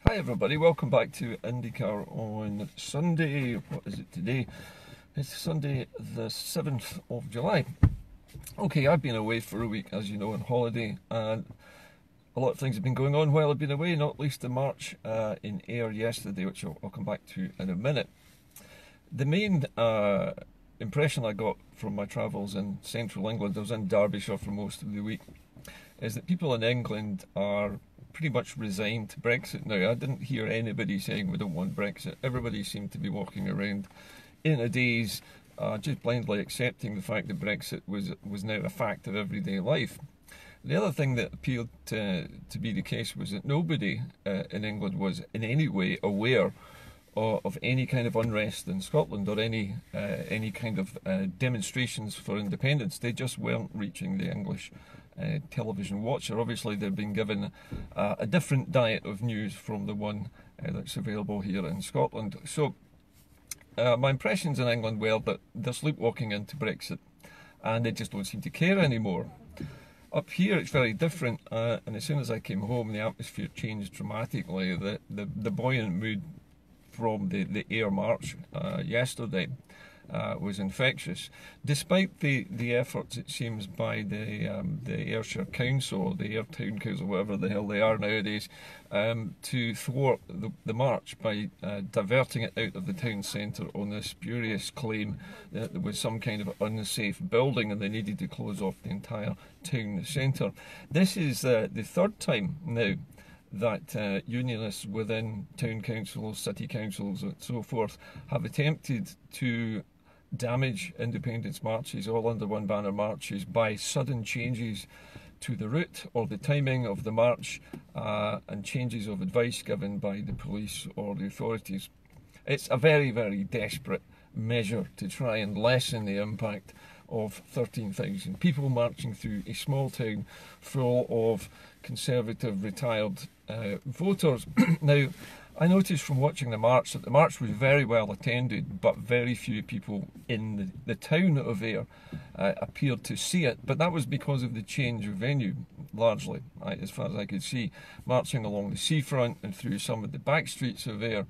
Hi everybody, welcome back to IndyCar on Sunday. What is it today? It's Sunday the 7th of July. Okay, I've been away for a week, as you know, on holiday, and a lot of things have been going on while I've been away, not least the march in air yesterday, which I'll come back to in a minute. The main impression I got from my travels in central England, I was in Derbyshire for most of the week, is that people in England are pretty much resigned to Brexit now. I didn't hear anybody saying we don't want Brexit. Everybody seemed to be walking around in a daze, just blindly accepting the fact that Brexit was now a fact of everyday life. The other thing that appeared to be the case was that nobody in England was in any way aware of any kind of unrest in Scotland or any kind of demonstrations for independence. They just weren't reaching the English television watcher. Obviously they've been given a different diet of news from the one that's available here in Scotland. So my impressions in England were that they're sleepwalking into Brexit and they just don't seem to care anymore. Up here it's very different, and as soon as I came home the atmosphere changed dramatically. The buoyant mood from the air march yesterday was infectious, despite the efforts, it seems, by the Ayrshire Council, the Ayr Town Council, whatever the hell they are nowadays, to thwart the march by diverting it out of the town centre on this spurious claim that there was some kind of unsafe building and they needed to close off the entire town centre. This is the third time now that unionists within town councils, city councils and so forth have attempted to damage independence marches, all under one banner marches, by sudden changes to the route or the timing of the march and changes of advice given by the police or the authorities. It's a very, very desperate measure to try and lessen the impact of 13,000 people marching through a small town full of conservative retired voters. Now, I noticed from watching the march that the march was very well attended, but very few people in the town of Ayr appeared to see it. But that was because of the change of venue, largely, as far as I could see. Marching along the seafront and through some of the back streets of Ayr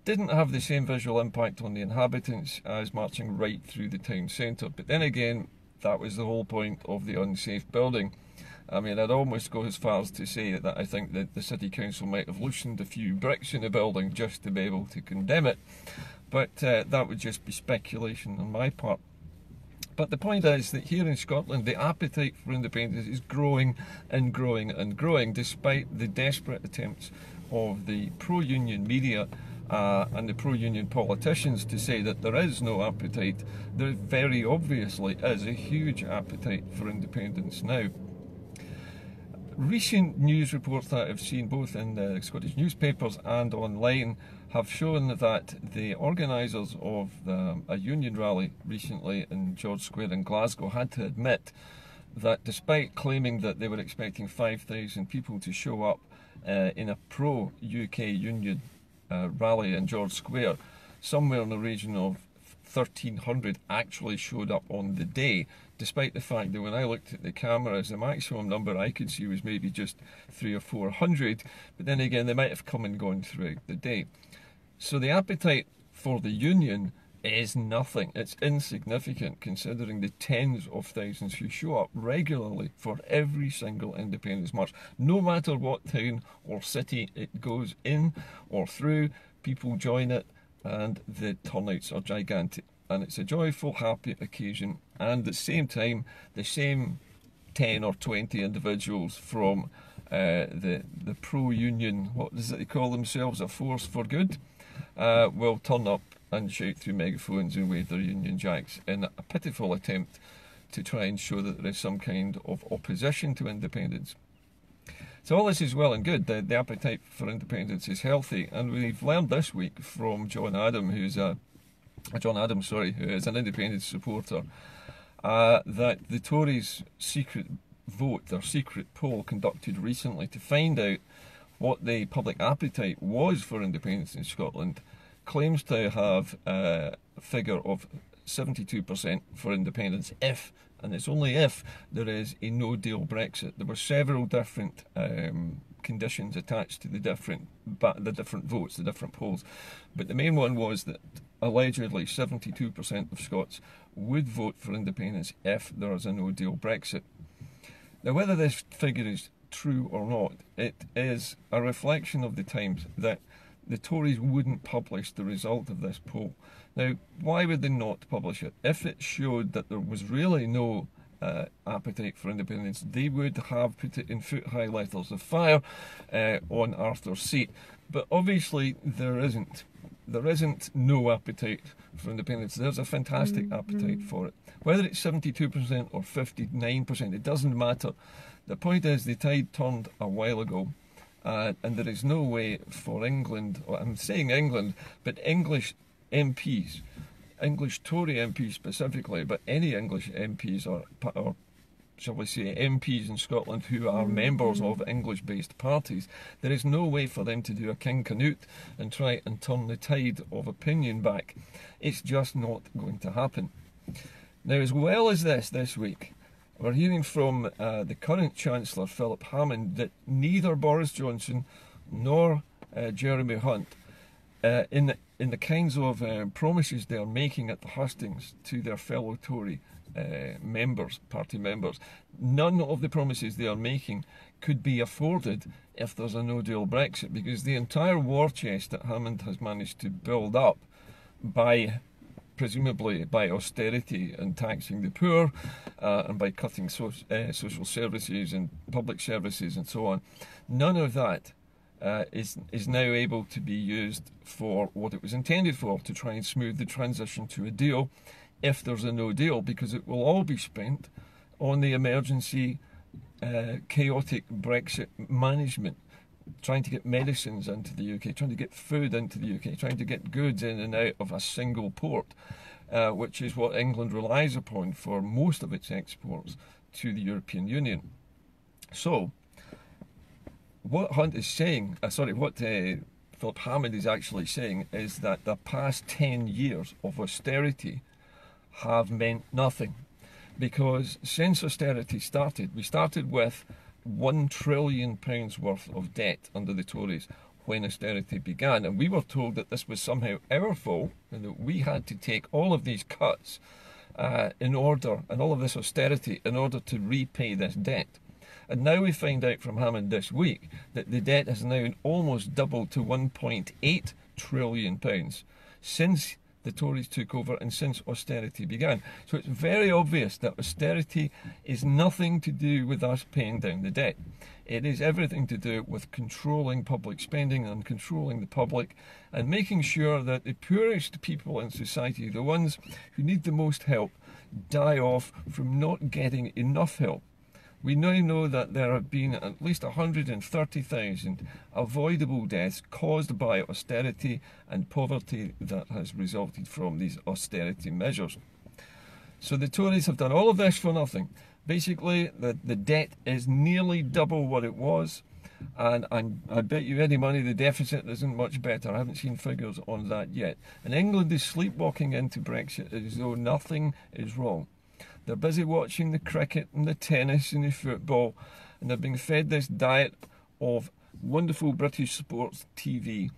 didn't have the same visual impact on the inhabitants as marching right through the town centre. But then again, that was the whole point of the unsafe building. I mean, I'd almost go as far as to say that I think that the City Council might have loosened a few bricks in the building just to be able to condemn it. But that would just be speculation on my part. But the point is that here in Scotland, the appetite for independence is growing and growing and growing, despite the desperate attempts of the pro-union media and the pro-union politicians to say that there is no appetite. There very obviously is a huge appetite for independence now. Recent news reports that I've seen both in the Scottish newspapers and online have shown that the organisers of a union rally recently in George Square in Glasgow had to admit that despite claiming that they were expecting 5,000 people to show up in a pro-UK union rally in George Square, somewhere in the region of 1,300 actually showed up on the day, despite the fact that when I looked at the cameras, the maximum number I could see was maybe just 300 or 400, but then again they might have come and gone throughout the day. So the appetite for the union is nothing. It's insignificant considering the tens of thousands who show up regularly for every single independence march. No matter what town or city it goes in or through, people join it and the turnouts are gigantic. And it's a joyful, happy occasion, and at the same time, the same 10 or 20 individuals from the pro-union, what does it call themselves, a force for good, will turn up and shout through megaphones and wave their Union Jacks in a pitiful attempt to try and show that there is some kind of opposition to independence. So all this is well and good. The appetite for independence is healthy, and we've learned this week from John Adams, who is an independence supporter, that the Tories' secret vote, their secret poll conducted recently to find out what the public appetite was for independence in Scotland, claims to have a figure of 72% for independence if, and it's only if, there is a no-deal Brexit. There were several different conditions attached to the different votes, the different polls. But the main one was that allegedly 72% of Scots would vote for independence if there is a no-deal Brexit. Now, whether this figure is true or not, it is a reflection of the times that the Tories wouldn't publish the result of this poll. Now, why would they not publish it? If it showed that there was really no appetite for independence, they would have put it in foot-high letters of fire on Arthur's seat. But obviously there isn't. There isn't no appetite for independence. There's a fantastic appetite for it. Whether it's 72% or 59%, it doesn't matter. The point is the tide turned a while ago, and there is no way for England, or I'm saying England, but English MPs, English Tory MPs specifically, but any English MPs or shall we say MPs in Scotland who are members of English-based parties, there is no way for them to do a King Canute and try and turn the tide of opinion back. It's just not going to happen. Now, as well as this week, we're hearing from the current Chancellor, Philip Hammond, that neither Boris Johnson nor Jeremy Hunt, in the kinds of promises they are making at the hustings to their fellow Tory party members, none of the promises they are making could be afforded if there's a no-deal Brexit, because the entire war chest that Hammond has managed to build up presumably by austerity and taxing the poor and by cutting social services and public services and so on, none of that is now able to be used for what it was intended for, to try and smooth the transition to a deal if there's a no deal, because it will all be spent on the emergency chaotic Brexit management, trying to get medicines into the UK, trying to get food into the UK, trying to get goods in and out of a single port, which is what England relies upon for most of its exports to the European Union. So, what Hunt is saying, what Philip Hammond is actually saying is that the past 10 years of austerity have meant nothing, because since austerity started, we started with £1 trillion worth of debt under the Tories when austerity began, and we were told that this was somehow our fault and that we had to take all of these cuts and all of this austerity in order to repay this debt. And now we find out from Hammond this week that the debt has now almost doubled to £1.8 trillion since the Tories took over and since austerity began. So it's very obvious that austerity is nothing to do with us paying down the debt. It is everything to do with controlling public spending and controlling the public and making sure that the poorest people in society, the ones who need the most help, die off from not getting enough help. We now know that there have been at least 130,000 avoidable deaths caused by austerity and poverty that has resulted from these austerity measures. So the Tories have done all of this for nothing. Basically, the debt is nearly double what it was, and I bet you any money the deficit isn't much better. I haven't seen figures on that yet. And England is sleepwalking into Brexit as though nothing is wrong. They're busy watching the cricket and the tennis and the football, and they're being fed this diet of wonderful British sports TV,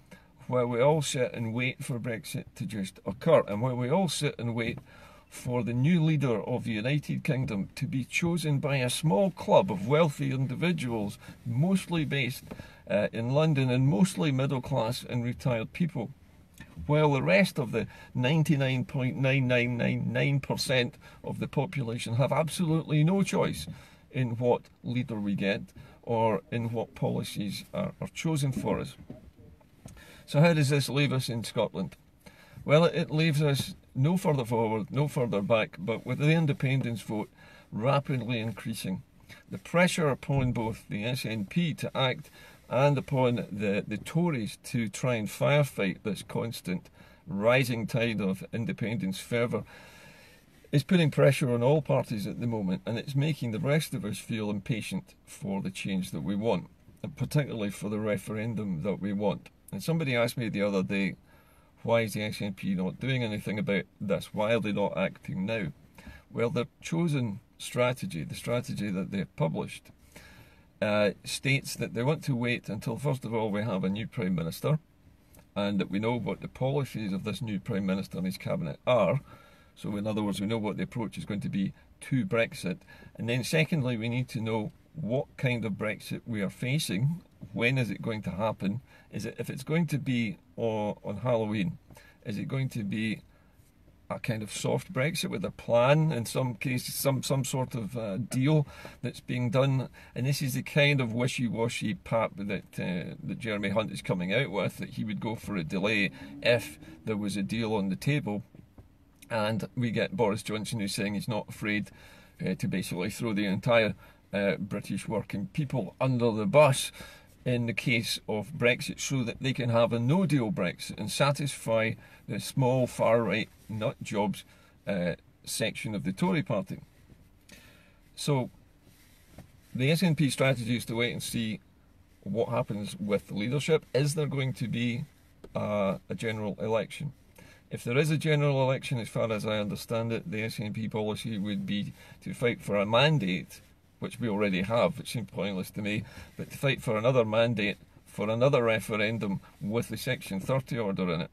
while we all sit and wait for Brexit to just occur, and while we all sit and wait for the new leader of the United Kingdom to be chosen by a small club of wealthy individuals, mostly based in London and mostly middle class and retired people, while the rest of the 99.9999% of the population have absolutely no choice in what leader we get or in what policies are chosen for us. So how does this leave us in Scotland? Well, it leaves us no further forward, no further back, but with the independence vote rapidly increasing. The pressure upon both the SNP to act and upon the Tories to try and firefight this constant rising tide of independence fervour is putting pressure on all parties at the moment, and it's making the rest of us feel impatient for the change that we want, and particularly for the referendum that we want. And somebody asked me the other day, why is the SNP not doing anything about this? Why are they not acting now? Well, their chosen strategy, the strategy that they've published, states that they want to wait until, first of all, we have a new Prime Minister, and that we know what the policies of this new Prime Minister and his cabinet are. So in other words, we know what the approach is going to be to Brexit. And then secondly, we need to know what kind of Brexit we are facing. When is it going to happen? If it's going to be on Halloween, is it going to be a kind of soft Brexit with a plan, in some cases, some sort of deal that's being done? And this is the kind of wishy-washy pap that Jeremy Hunt is coming out with, that he would go for a delay if there was a deal on the table. And we get Boris Johnson, who's saying he's not afraid to basically throw the entire British working people under the bus in the case of Brexit, so that they can have a no-deal Brexit and satisfy the small far-right nut jobs section of the Tory party. So the SNP strategy is to wait and see what happens with the leadership. Is there going to be a general election? If there is a general election, as far as I understand it, the SNP policy would be to fight for a mandate, which we already have, which seems pointless to me, but to fight for another mandate for another referendum with the Section 30 order in it.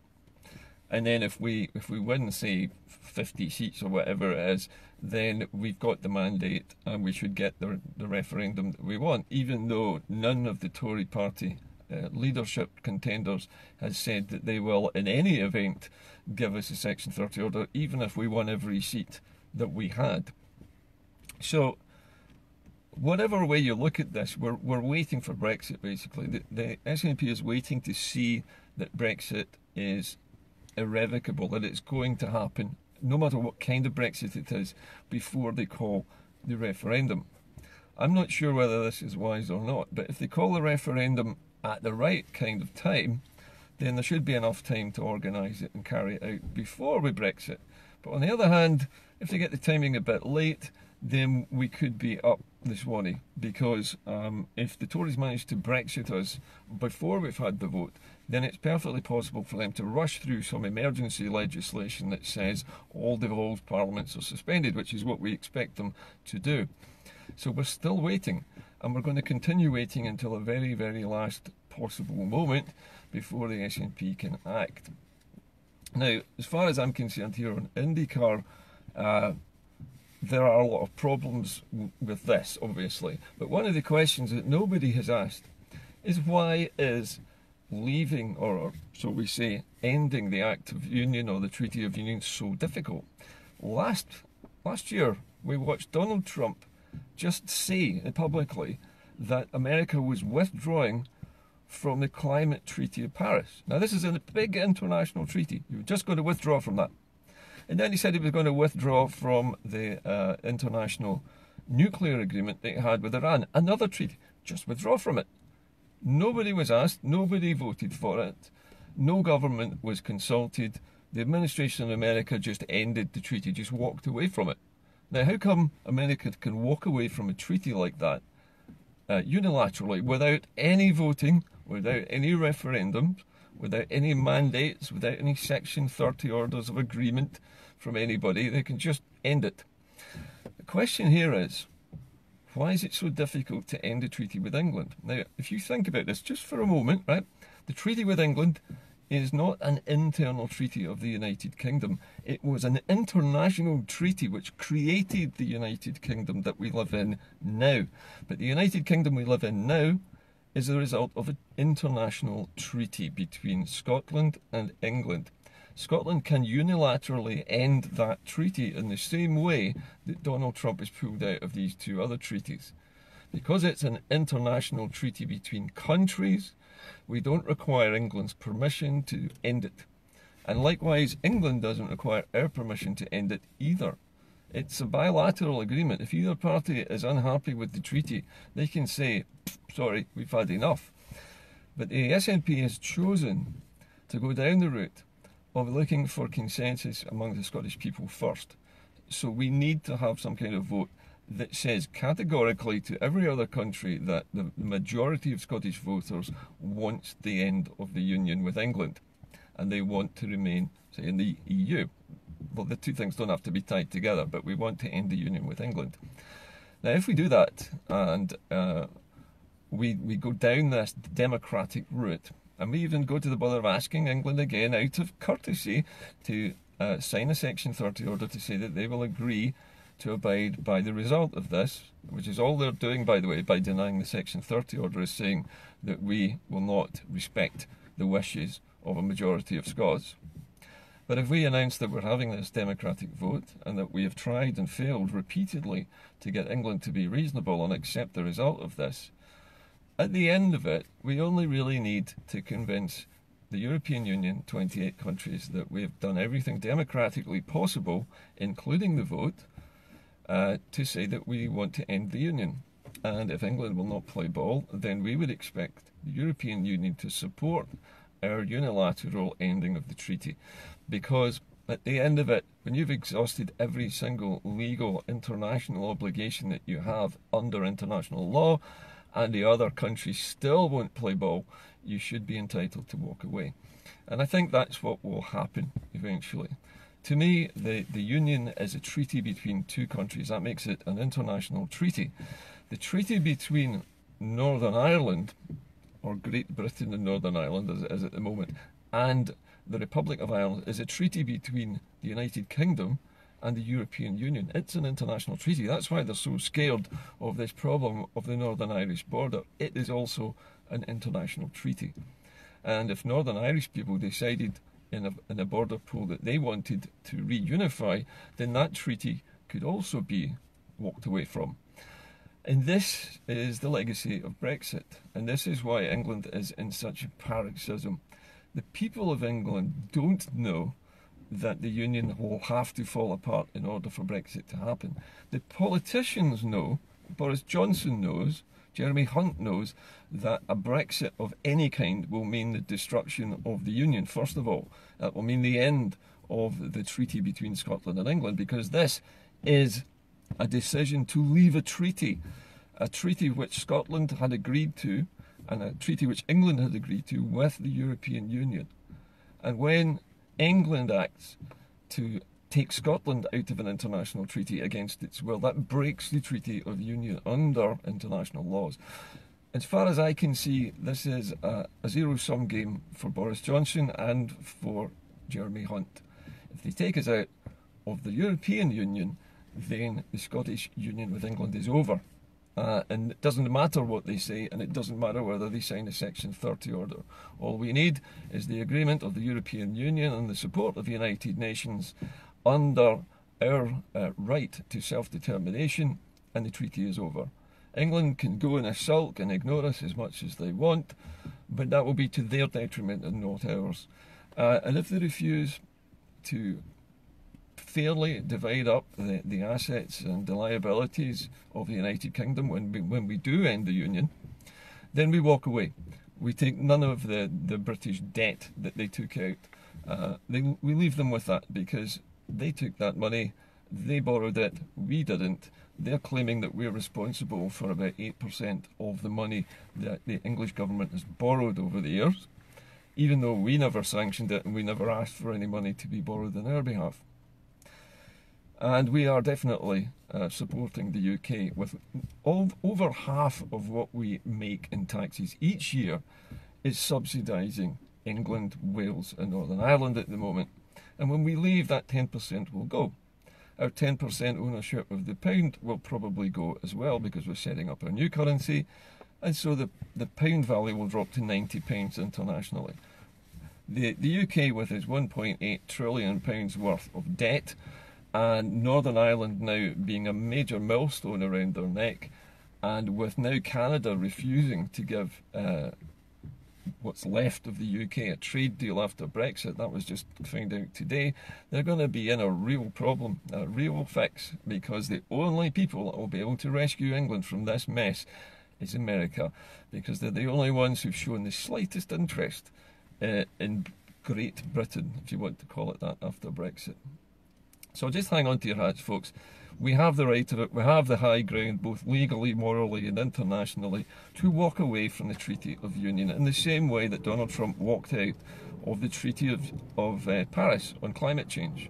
And then if we win, say, 50 seats or whatever it is, then we've got the mandate and we should get the referendum that we want, even though none of the Tory party leadership contenders has said that they will, in any event, give us a Section 30 order, even if we won every seat that we had. So whatever way you look at this, we're waiting for Brexit, basically. The SNP is waiting to see that Brexit is irrevocable, that it's going to happen, no matter what kind of Brexit it is, before they call the referendum. I'm not sure whether this is wise or not, but if they call the referendum at the right kind of time, then there should be enough time to organise it and carry it out before we Brexit. But on the other hand, if they get the timing a bit late, then we could be up the Swanee, because if the Tories manage to Brexit us before we've had the vote, then it's perfectly possible for them to rush through some emergency legislation that says all devolved parliaments are suspended, which is what we expect them to do. So we're still waiting, and we're going to continue waiting until the very, very last possible moment before the SNP can act. Now, as far as I'm concerned here on IndyCar, there are a lot of problems with this, obviously. But one of the questions that nobody has asked is, why is leaving, or so we say, ending the Act of Union or the Treaty of Union so difficult? Last year, we watched Donald Trump just say publicly that America was withdrawing from the Climate Treaty of Paris. Now, this is a big international treaty. You're just going to withdraw from that. And then he said he was going to withdraw from the international nuclear agreement that he had with Iran. Another treaty. Just withdraw from it. Nobody was asked. Nobody voted for it. No government was consulted. The administration in America just ended the treaty, just walked away from it. Now, how come America can walk away from a treaty like that unilaterally, without any voting, without any referendums, without any mandates, without any Section 30 orders of agreement from anybody? They can just end it. The question here is, why is it so difficult to end a treaty with England? Now, if you think about this just for a moment, right, the treaty with England is not an internal treaty of the United Kingdom. It was an international treaty which created the United Kingdom that we live in now. But the United Kingdom we live in now is the result of an international treaty between Scotland and England. Scotland can unilaterally end that treaty in the same way that Donald Trump has pulled out of these two other treaties. Because it's an international treaty between countries, we don't require England's permission to end it. And likewise, England doesn't require our permission to end it either. It's a bilateral agreement. If either party is unhappy with the treaty, they can say, sorry, we've had enough. But the SNP has chosen to go down the route of looking for consensus among the Scottish people first. So we need to have some kind of vote that says categorically to every other country that the majority of Scottish voters wants the end of the union with England, and they want to remain, say, in the EU. Well, the two things don't have to be tied together, but we want to end the union with England. Now, if we do that, and we go down this democratic route, and we even go to the bother of asking England again, out of courtesy, to sign a Section 30 order to say that they will agree to abide by the result of this, which is all they're doing, by the way, by denying the Section 30 order, is saying that we will not respect the wishes of a majority of Scots. But if we announce that we're having this democratic vote and that we have tried and failed repeatedly to get England to be reasonable and accept the result of this, at the end of it, we only really need to convince the European Union, 28 countries, that we've done everything democratically possible, including the vote, to say that we want to end the Union. And if England will not play ball, then we would expect the European Union to support our unilateral ending of the treaty. Because at the end of it, when you've exhausted every single legal international obligation that you have under international law, and the other countries still won't play ball, you should be entitled to walk away. And I think that's what will happen eventually. To me, the Union is a treaty between two countries. That makes it an international treaty. The treaty between Northern Ireland, or Great Britain and Northern Ireland as it is at the moment, and the Republic of Ireland is a treaty between the United Kingdom and the European Union. It's an international treaty. That's why they're so scared of this problem of the Northern Irish border. It is also an international treaty. And if Northern Irish people decided in a border pool that they wanted to reunify, then that treaty could also be walked away from. And this is the legacy of Brexit. And this is why England is in such a paroxysm. The people of England don't know that the Union will have to fall apart in order for Brexit to happen. The politicians know, Boris Johnson knows, Jeremy Hunt knows, that a Brexit of any kind will mean the destruction of the Union, first of all. That will mean the end of the treaty between Scotland and England, because this is a decision to leave a treaty which Scotland had agreed to, and a treaty which England had agreed to with the European Union. And when England acts to take Scotland out of an international treaty against its will, that breaks the Treaty of Union under international laws. As far as I can see, this is a zero-sum game for Boris Johnson and for Jeremy Hunt. If they take us out of the European Union, then the Scottish union with England is over. And it doesn't matter what they say, and it doesn't matter whether they sign a Section 30 order. All we need is the agreement of the European Union and the support of the United Nations under our right to self-determination, and the treaty is over. England can go in a sulk and ignore us as much as they want, but that will be to their detriment and not ours. And if they refuse to fairly divide up the assets and the liabilities of the United Kingdom when we do end the Union, then we walk away. We take none of the British debt that they took out. We leave them with that because they took that money, they borrowed it, we didn't. They're claiming that we're responsible for about 8% of the money that the English government has borrowed over the years, even though we never sanctioned it and we never asked for any money to be borrowed on our behalf. And we are definitely supporting the UK with over half of what we make in taxes each year is subsidising England, Wales and Northern Ireland at the moment. And when we leave, that 10% will go. Our 10% ownership of the pound will probably go as well because we're setting up a new currency. And so the pound value will drop to £90 internationally. The UK with its £1.8 trillion worth of debt, and Northern Ireland now being a major millstone around their neck, and with now Canada refusing to give what's left of the UK a trade deal after Brexit, that was just found out today, they're going to be in a real problem, a real fix, because the only people that will be able to rescue England from this mess is America, because they're the only ones who've shown the slightest interest in Great Britain, if you want to call it that, after Brexit. So just hang on to your hats, folks. We have the right of it. We have the high ground, both legally, morally and internationally, to walk away from the Treaty of Union in the same way that Donald Trump walked out of the Treaty of Paris on climate change,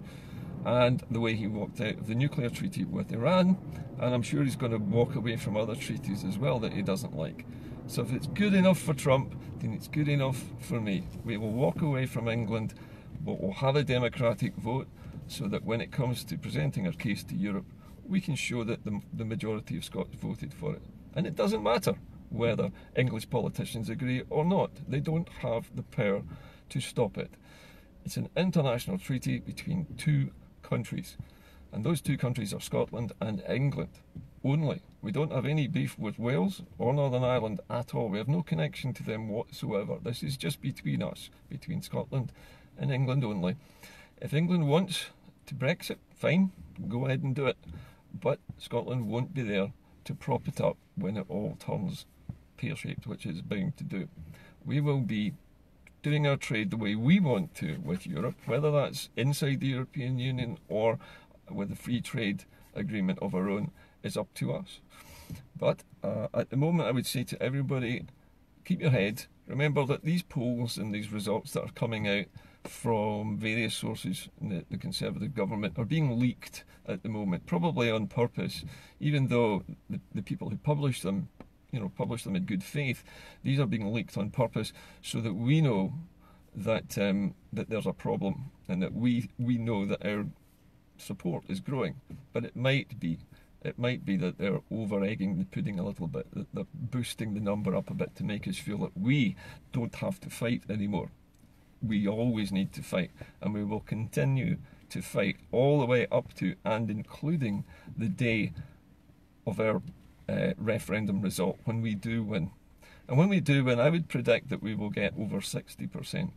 and the way he walked out of the nuclear treaty with Iran, and I'm sure he's going to walk away from other treaties as well that he doesn't like. So if it's good enough for Trump, then it's good enough for me. We will walk away from England, but we'll have a democratic vote so that when it comes to presenting our case to Europe, we can show that the majority of Scots voted for it. And it doesn't matter whether English politicians agree or not. They don't have the power to stop it. It's an international treaty between two countries. And those two countries are Scotland and England only. We don't have any beef with Wales or Northern Ireland at all. We have no connection to them whatsoever. This is just between us, between Scotland and England only. If England wants to Brexit, fine, go ahead and do it. But Scotland won't be there to prop it up when it all turns pear-shaped, which it's bound to do. We will be doing our trade the way we want to with Europe, whether that's inside the European Union or with a free trade agreement of our own, is up to us. But at the moment, I would say to everybody, keep your head. Remember that these polls and these results that are coming out from various sources in the Conservative government are being leaked at the moment, probably on purpose, even though the people who publish them, publish them in good faith. These are being leaked on purpose so that we know that that there's a problem and that we know that our support is growing. But it might be that they're over-egging the pudding a little bit, that they're boosting the number up a bit to make us feel that we don't have to fight anymore. We always need to fight, and we will continue to fight all the way up to and including the day of our referendum result, when we do win. And when we do win, I would predict that we will get over 60%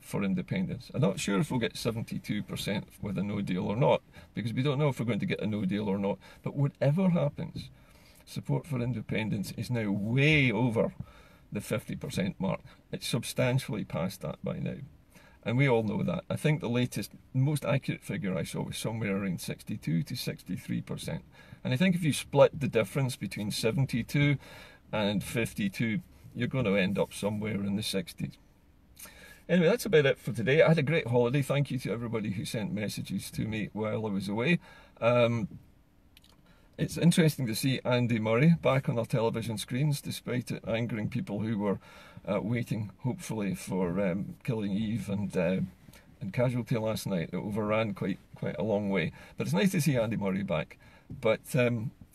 for independence. I'm not sure if we'll get 72% with a no deal or not, because we don't know if we're going to get a no deal or not. But whatever happens, support for independence is now way over the 50% mark. It's substantially past that by now. And we all know that. I think the latest, most accurate figure I saw was somewhere around 62 to 63%. And I think if you split the difference between 72 and 52, you're going to end up somewhere in the 60s. Anyway, that's about it for today. I had a great holiday. Thank you to everybody who sent messages to me while I was away. It's interesting to see Andy Murray back on our television screens, despite it angering people who were waiting, hopefully, for Killing Eve and Casualty last night. It overran quite a long way. But it's nice to see Andy Murray back. But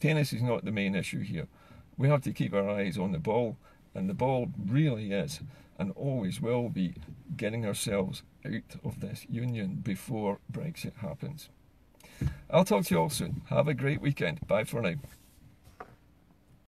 tennis is not the main issue here. We have to keep our eyes on the ball, and the ball really is, and always will be, getting ourselves out of this union before Brexit happens. I'll talk to you all soon. Have a great weekend. Bye for now.